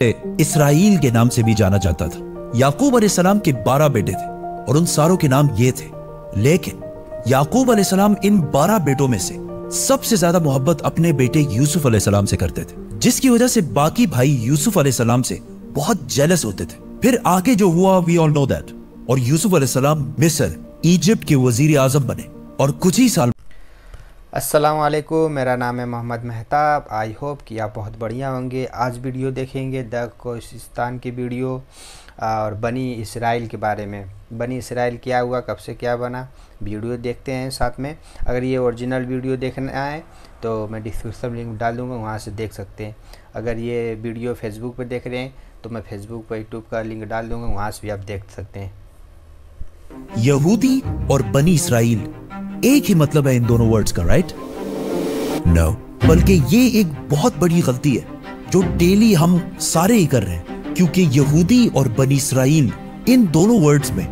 Israel के नाम से भी जाना जाता था। याकूब अलैहिस्सलाम के 12 बेटे थे और उन सारों के नाम ये थे। लेकिन याकूब अलैहिस्सलाम इन 12 बेटों में से सबसे ज्यादा मोहब्बत अपने बेटे यूसुफ अलैहिस्सलाम से करते थे, जिसकी वजह से बाकी भाई यूसुफ अलैहिस्सलाम से बहुत जेलस होते थे। फिर आगे जो हुआ वी ऑल नो दैट, और यूसुफ अलैहिस्सलाम मिस्र इजिप्ट के वजीर आजम बने और कुछ ही साल। अस्सलाम वालेकुम, मेरा नाम है मोहम्मद मेहताब। आई होप कि आप बहुत बढ़िया होंगे। आज वीडियो देखेंगे द कोशिस्तान की वीडियो और बनी इसराइल के बारे में। बनी इसराइल क्या हुआ, कब से क्या बना, वीडियो देखते हैं साथ में। अगर ये ओरिजिनल वीडियो देखना है तो मैं डिस्क्रिप्शन लिंक डाल दूँगा, वहाँ से देख सकते हैं। अगर ये वीडियो फेसबुक पर देख रहे हैं तो मैं फेसबुक पर यूट्यूब का लिंक डाल दूँगा, वहाँ से भी आप देख सकते हैं। यहूदी और बनी इसराइल एक ही मतलब है इन दोनों वर्ड्स का, राइट? नो, बल्कि ये एक बहुत बड़ी गलती है जो डेली हम सारे ही कर रहे हैं, क्योंकि यहूदी और बनी इसराइल इन दोनों वर्ड्स में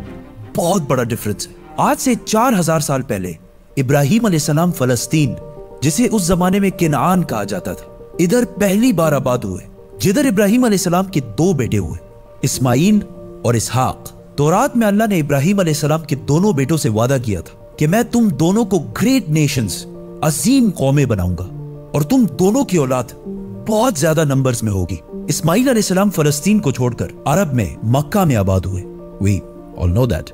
बहुत बड़ा डिफरेंस है। आज से 4000 साल पहले इब्राहिम अलैहिस्सलाम फलस्तीन, जिसे उस जमाने में किनान कहा जाता था, इधर पहली बार आबाद हुए, जिधर इब्राहिम अलैहिस्सलाम के 2 बेटे हुए, इस्माइल और इसहाक। तौरात में अल्लाह ने इब्राहिम अलैहिस्सलाम के दोनों बेटों से वादा किया था कि मैं तुम दोनों को ग्रेट नेशंस, अजीम कौमें बनाऊंगा और तुम दोनों की औलाद बहुत ज्यादा नंबर्स में होगी। इस्माइल अलैहिस्सलाम फलस्तीन को छोड़कर अरब में मक्का में आबाद हुए, वी ऑल नो दैट।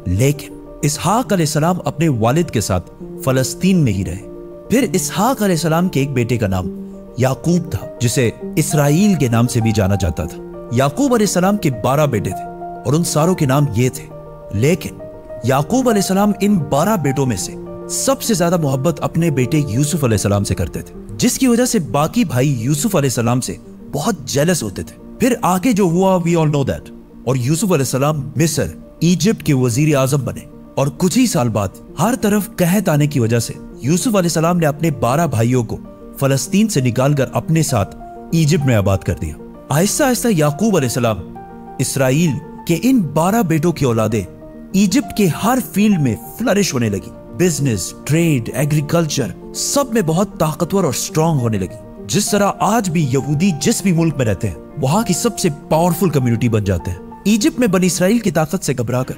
लेकिन इसहाक अलैहिस्सलाम अपने वालिद के साथ फलस्तीन में ही रहे। फिर इसहाक अलैहिस्सलाम के एक बेटे का नाम याकूब था, जिसे इसराइल के नाम से भी जाना जाता था। याकूब अलैहिस्सलाम के 12 बेटे थे और उन सारों के नाम ये थे। लेकिन याकूब अलैहिस्सलाम इन 12 बेटों में से सबसे ज्यादा मोहब्बत अपने बेटे यूसुफ अलैहिस्सलाम से करते थे, जिसकी वजह से बाकी भाई यूसुफ अलैहिस्सलाम से बहुत जेलस होते थे। फिर आगे जो हुआ वी ऑल नो दैट, और यूसुफ अलैहिस्सलाम मिस्र इजिप्ट के वजीर आजम बने और कुछ ही साल बाद हर तरफ कहत आने की वजह से यूसुफ अलैहिस्सलाम ने अपने 12 भाइयों को फलस्तीन से निकालकर अपने साथ इजिप्ट में आबाद कर दिया। आहिस्ता आहिस्ता याकूब अलैहिस्सलाम इसराइल के इन 12 बेटों की औलादें इजिप्ट के हर फील्ड में फ्लरिश होने लगी। बिजनेस, ट्रेड, एग्रीकल्चर, सब में बहुत ताकतवर और स्ट्रांग होने लगी। जिस तरह आज भी यहूदी जिस भी मुल्क में रहते हैं वहां की सबसे पावरफुल कम्युनिटी बन जाते हैं। इजिप्ट में बनी इसराइल की ताकत से घबराकर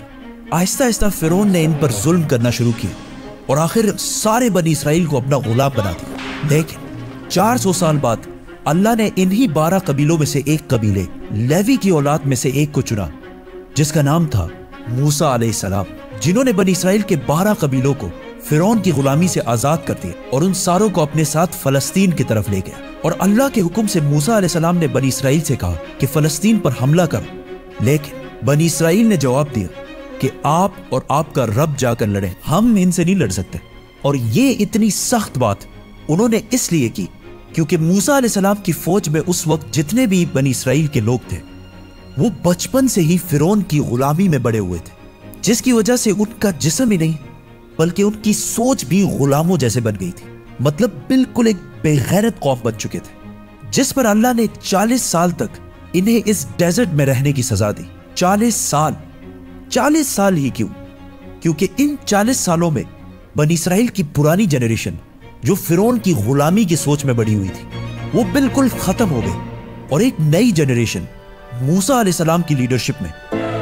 आहिस्ता आहिस्ता फिरौन ने इन पर जुल्म करना शुरू किया और आखिर सारे बनी इसराइल को अपना गुलाम बना दिया। लेकिन 400 साल बाद अल्लाह ने इन्हीं 12 कबीलों में से एक कबीले लेवी की औलाद में से एक को चुना, जिसका नाम था मूसा अलैहिस्सलाम, जिन्होंने बनी इसराइल के 12 कबीलों को फिरौन की गुलामी से आजाद कर दिया और उन सारों को अपने साथ फलस्तीन की तरफ ले गया। और अल्लाह के हुक्म से मूसा अलैहिस्सलाम ने बनी इसराइल से कहा कि फलस्तीन पर हमला करो, लेकिन बनी इसराइल ने जवाब दिया कि आप और आपका रब जाकर लड़ें, हम इनसे नहीं लड़ सकते। और ये इतनी सख्त बात उन्होंने इसलिए की क्योंकि मूसा अलैहिस्सलाम की फौज में उस वक्त जितने भी बनी इसराइल के लोग थे वो बचपन से ही फिरौन की गुलामी में बड़े हुए थे, जिसकी वजह से उनका जिस्म ही नहीं बल्कि उनकी सोच भी गुलामों जैसे बन गई थी। मतलब बिल्कुल एक बेगैरत कौम बन चुके थे, जिस पर अल्लाह ने 40 साल तक इन्हें इस डेजर्ट में रहने की सजा दी। 40 साल ही क्यों? क्योंकि इन 40 सालों में बनी इसराइल की पुरानी जनरेशन जो फिरौन की गुलामी की सोच में बड़ी हुई थी वो बिल्कुल खत्म हो गई और एक नई जनरेशन मूसा अलैहिस्सलाम की लीडरशिप में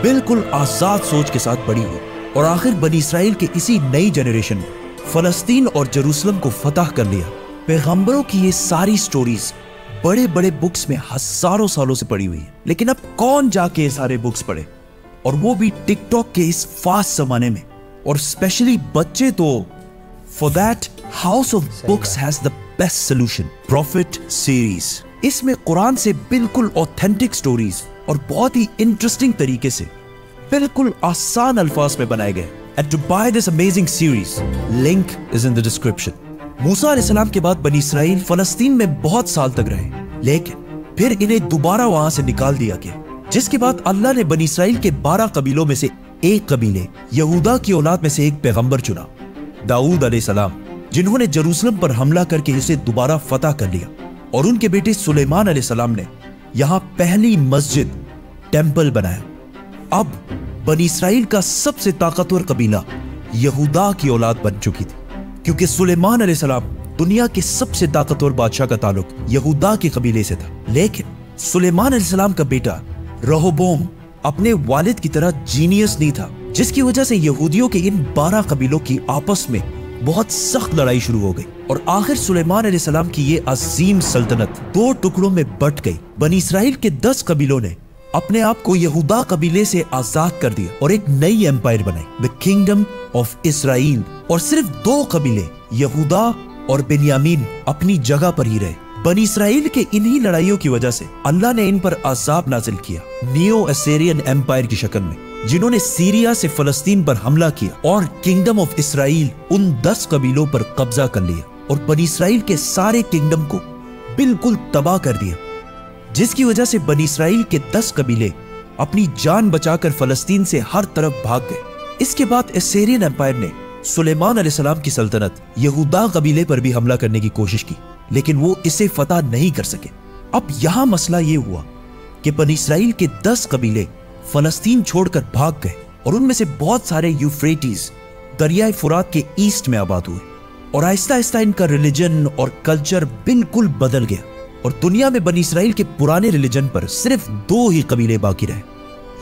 बिल्कुल आजाद सोच के साथ बड़ी हुई। और आखिर बनी इसराइल के इसी नई जनरेशन ने फलस्तीन और जेरूसलम को फतह कर लिया। पैगंबरों की ये सारी स्टोरीज बड़े बड़े बुक्स में हजारों सालों से पड़ी हुई है, लेकिन अब कौन जाके ये सारे बुक्स पढ़े, और वो भी टिकटॉक के इस फास्ट जमाने में, और स्पेशली बच्चे। तो for that house of books has the best solution, profit series. इसमें कुरान से बिल्कुल ऑथेंटिक स्टोरीज और बहुत ही इंटरेस्टिंग तरीके से बिल्कुल आसान अल्फाज में बनाए गए। And to by this amazing series, link is in the description. Musa अलैहिस्सलाम के बाद बनी इसराइल फलस्तीन में बहुत साल तक रहे, लेकिन फिर इन्हें दोबारा वहां से निकाल दिया गया, जिसके बाद अल्लाह ने बनी इसराइल के 12 कबीलों में से एक कबीले यहूदा की औलाद में से एक पैगंबर चुना, दाऊद अलैहिस्सलाम, जिन्होंने जेरूसलम पर हमला करके इसे दोबारा फतह कर लिया। और उनके बेटे सुलेमान अलैहिस्सलाम ने यहां पहली मस्जिद, टेंपल बनाया। अब बनी इसराइल का सबसे ताकतवर कबीला यहूदा की औलाद बन चुकी थी, क्योंकि सुलेमान अलैहिस्सलाम दुनिया के सबसे ताकतवर बादशाह का ताल्लुक यहूदा के कबीले से था। लेकिन सुलेमान अलैहिस्सलाम का बेटा रहोबोम अपने वालिद की तरह जीनियस नहीं था, जिसकी वजह से यहूदियों के इन 12 कबीलों की आपस में बहुत सख्त लड़ाई शुरू हो गई और आखिर सुलेमान अलैहिस्सलाम की ये अजीम सल्तनत 2 टुकड़ों में बट गई। बनी इसराइल के 10 कबीलों ने अपने आप को यहूदा कबीले से आजाद कर दिया और एक नई एम्पायर बनाई, द किंगडम ऑफ इसराइल। और सिर्फ 2 कबीले यहूदा और बिन्यामीन अपनी जगह पर ही रहे। बनी इसराइल के इन्हीं लड़ाइयों की वजह से अल्लाह ने इन पर अजाब नाजिल किया नियो असेरियन एम्पायर की शक्ल में, जिन्होंने सीरिया से फलस्तीन पर हमला किया और किंगडम ऑफ इसराइल उन 10 कबीलों पर कब्जा कर लिया और बनी इसराइल के सारे किंगडम को बिल्कुल तबाह कर दिया, जिसकी वजह से बनी इसराइल के 10 कबीले अपनी जान बचाकर फलस्तीन से हर तरफ भाग गए। इसके बाद असेरियन एम्पायर ने सुलेमान अलैहिस्सलाम की सल्तनत यहूदा कबीले पर भी हमला करने की कोशिश की, लेकिन वो इसे फतह नहीं कर सके। अब यहां मसला ये हुआ कि बनी इसराइल के 10 कबीले फलस्तीन छोड़कर भाग गए और उनमें से बहुत सारे यूफ्रेटिस दरियाए फुरात के ईस्ट में आबाद हुए और आहिस्ता आहिस्ता इनका रिलीजन और कल्चर बिल्कुल बदल गया और दुनिया में बनी इसराइल के पुराने रिलीजन पर सिर्फ 2 ही कबीले बाकी रहे,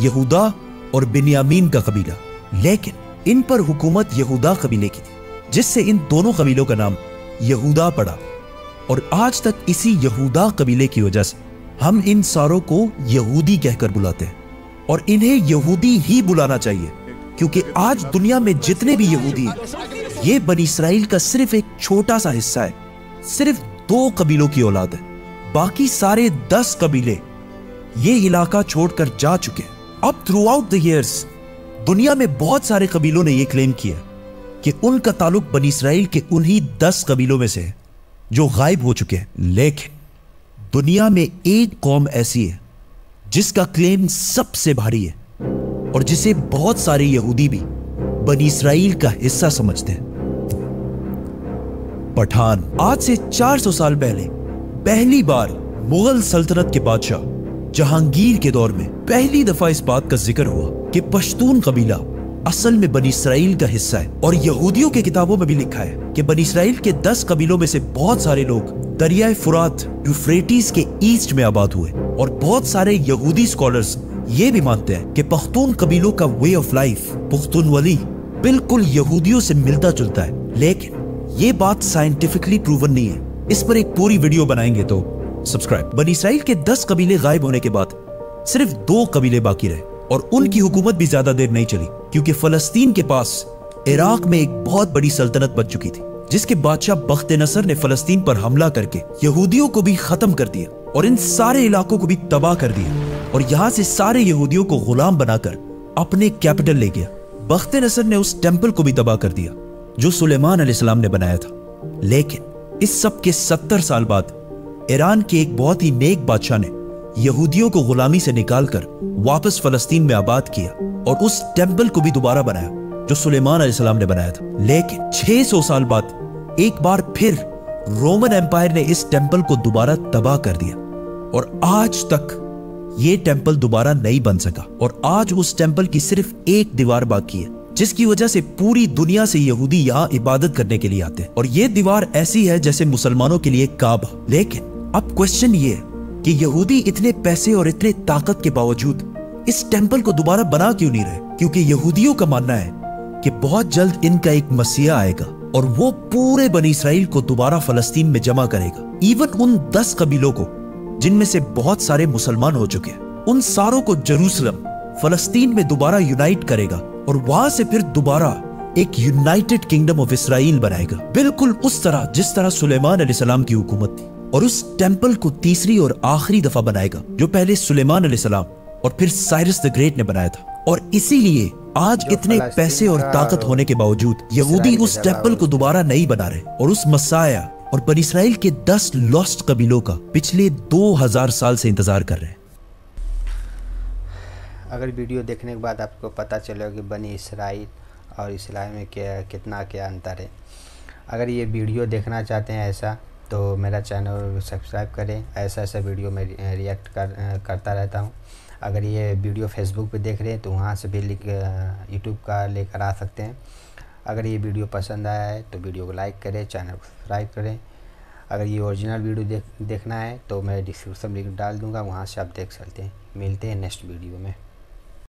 यहूदा और बिन्यामीन का कबीला। लेकिन इन पर हुकूमत यहूदा कबीले की थी, जिससे इन दोनों कबीलों का नाम यहूदा पड़ा और आज तक इसी यहूदा कबीले की वजह से हम इन सारों को यहूदी कहकर बुलाते हैं और इन्हें यहूदी ही बुलाना चाहिए, क्योंकि आज दुनिया में जितने भी यहूदी हैं ये बनी इसराइल का सिर्फ एक छोटा सा हिस्सा है। सिर्फ 2 कबीलों की औलाद है, बाकी सारे 10 कबीले ये इलाका छोड़कर जा चुके हैं। अब थ्रू आउट द ईयर्स दुनिया में बहुत सारे कबीलों ने यह क्लेम किया कि उनका ताल्लुक बनी इसराइल के उन्हीं 10 कबीलों में से है जो गायब हो चुके हैं। लेकिन दुनिया में एक कौम ऐसी है जिसका क्लेम सबसे भारी है और जिसे बहुत सारे यहूदी भी बनी इसराइल का हिस्सा समझते हैं, पठान। आज से 400 साल पहले पहली बार मुगल सल्तनत के बादशाह जहांगीर के दौर में पहली दफा इस बात का जिक्र हुआ कि पश्तून कबीला असल में बनी इसराइल का हिस्सा है और यहूदियों के किताबों में भी लिखा है कि बनी इसराइल के 10 कबीलों में से बहुत सारे लोग दरियाए फुरात यूफ्रेटिस के ईस्ट में आबाद हुए और बहुत सारे यहूदी स्कॉलर्स ये भी मानते हैं कि पख्तून कबीलों का वे ऑफ लाइफ पुख्तूनवली बिल्कुल यहूदियों से मिलता जुलता है। लेकिन ये बात साइंटिफिकली प्रूवन नहीं है। इस पर एक पूरी वीडियो बनाएंगे, तो सब्सक्राइब। बनी इसराइल के 10 कबीले गायब होने के बाद सिर्फ 2 कबीले बाकी रहे और उनकी हुकूमत भी ज्यादा देर नहीं चली, क्योंकि फलस्तीन के पास इराक में एक बहुत बड़ी सल्तनत बन चुकी थी, जिसके बादशाह बख्त-ए-नसर ने फलस्तीन पर हमला करके यहूदियों को भी खत्म कर दिया और इन सारे इलाकों को भी तबाह कर दिया और यहाँ से सारे यहूदियों को गुलाम बनाकर अपने कैपिटल ले गया। बख्त-ए-नसर ने उस टेम्पल को भी तबाह कर दिया जो सुलेमान अलैहिस्सलाम ने बनाया था। लेकिन इस सब के 70 साल बाद ईरान के एक बहुत ही नेक बादशाह ने यहूदियों को गुलामी से निकालकर वापस फलस्तीन में आबाद किया और उस टेम्पल को भी दोबारा बनाया जो सुलेमान अलैहिस्सलाम ने बनाया था। लेकिन 600 साल बाद एक बार फिर रोमन एम्पायर ने इस टेम्पल को दोबारा तबाह कर दिया और आज तक ये टेम्पल दोबारा नहीं बन सका और आज उस टेम्पल की सिर्फ एक दीवार बाकी है, जिसकी वजह से पूरी दुनिया से यहूदी यहाँ इबादत करने के लिए आते हैं और ये दीवार ऐसी है जैसे मुसलमानों के लिए काबा। लेकिन अब क्वेश्चन ये है कि यहूदी इतने पैसे और इतने ताकत के बावजूद इस टेम्पल को दोबारा बना क्यों नहीं रहे? क्योंकि यहूदियों का मानना है कि बहुत जल्द इनका एक मसीहा आएगा और वो पूरे बनी इसराइल को दोबारा फलस्तीन में जमा करेगा। इवन उन 10 कबीलों को जिनमें से बहुत सारे मुसलमान हो चुके हैं, उन सारों को जेरूसलम फलस्तीन में दोबारा यूनाइट करेगा और वहां से फिर दोबारा एक यूनाइटेड किंगडम ऑफ इसराइल बनाएगा, बिल्कुल उस तरह जिस तरह सुलेमान अलैहिस्सलाम की हुकूमत थी। और उस टेम्पल को तीसरी और आखिरी दफा बनाएगा जो पहले सुलेमान अलैहिस्सलाम और फिर साइरस द ग्रेट ने बनाया था। और इसीलिए आज इतने पैसे और ताकत होने के बावजूद यहूदी उस टेम्पल को दोबारा नहीं बना रहे और उस मसाया और बनी इसराइल के 10 लॉस्ट कबीलों का पिछले 2000 साल से इंतजार कर रहे हैं। अगर वीडियो देखने के बाद आपको पता चलेगा कि बनी इसराइल और इस्लाम में क्या अंतर है। अगर ये वीडियो देखना चाहते हैं ऐसा, तो मेरा चैनल सब्सक्राइब करें। ऐसा वीडियो में रिएक्ट करता रहता हूँ। अगर ये वीडियो फेसबुक पे देख रहे हैं तो वहाँ से भी यूट्यूब का लेकर आ सकते हैं। अगर ये वीडियो पसंद आया है तो वीडियो को लाइक करें, चैनल को सब्सक्राइब करें। अगर ये ओरिजिनल वीडियो देखना है तो मैं डिस्क्रिप्शन लिंक डाल दूँगा, वहाँ से आप देख सकते हैं। मिलते हैं नेक्स्ट वीडियो में।